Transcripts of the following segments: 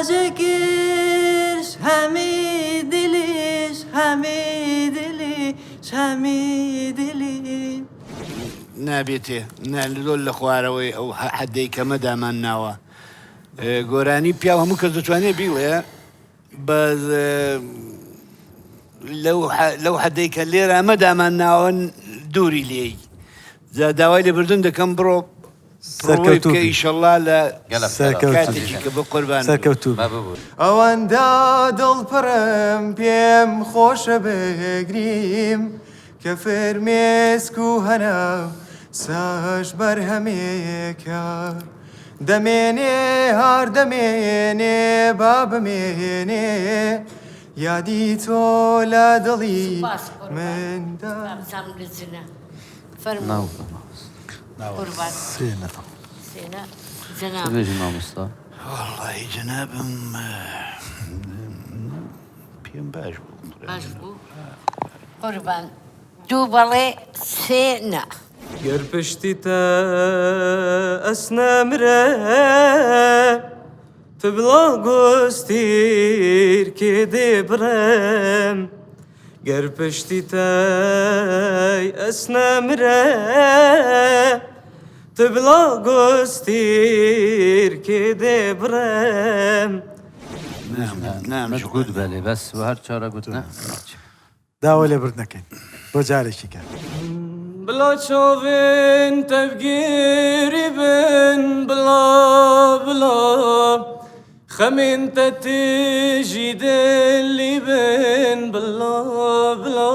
تاجكيش حميدليش حميدلي حميدلي نابێتێ زۆر لە خوارەوەی ئەو حەدەی کە مەدامان ناوە گۆرانی پیا هەموو کەس دەتوانێت بیڵێ بەس لەو حەدەی کە لێرە ئەمەدامان ناوە دووری لێی داوای لێبردن دەکەم بڕۆ بکە ئیشەڵڵا لە کاتێکی کە بە قوربان سەرکەوتوو ئەوەندە دڵپڕم پێم خۆشە بگریم کە فرمێسک و هەنا ساش بەرهەمێکە دەمێنێ هار دەمێنێ با بمێنێ یادی تۆ لە دڵی مندا فرمو قربان سێنە سێنە جەناب بێژی مامۆستا وەڵڵی جەنابم پێم باش بوو باش بوو قوربان دوو بەڵێ سێنە گەر پشتی تە ئەسنەمرە تبڵا گۆستیر کێ دێبڕم گەر پشتی تای ئەسنەمرە تبڵا گۆستیر کێ دێبڕم نامش گوت بەلێ بەس هەر چارە گوتنە داوا لێبرد نەکەین بۆ جارێکی کە بلا چاوین تفگیری بن بلا بلا خمین تتیجی دلی بن بلا بلا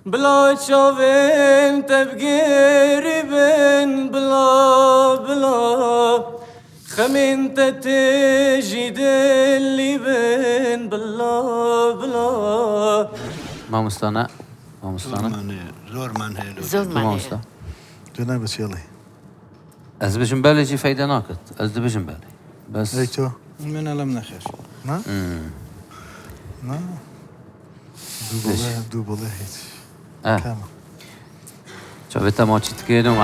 بلا چاوین تفگیری بن بلا بلا خمین تتیجی دلی بن بلا بلا مامۆستانە مامۆستانە زۆرمان هەیە زۆرمان مامۆستا دوێنە بچێڵێ ئەس بژم بەلێکی فەیدە ناکەت ئەس دەبژم بەلێ بەس ئەی تۆ منە لەم نەخێش دوو بڵێ هیچ کامە چاوێتە ماچی تکێنە و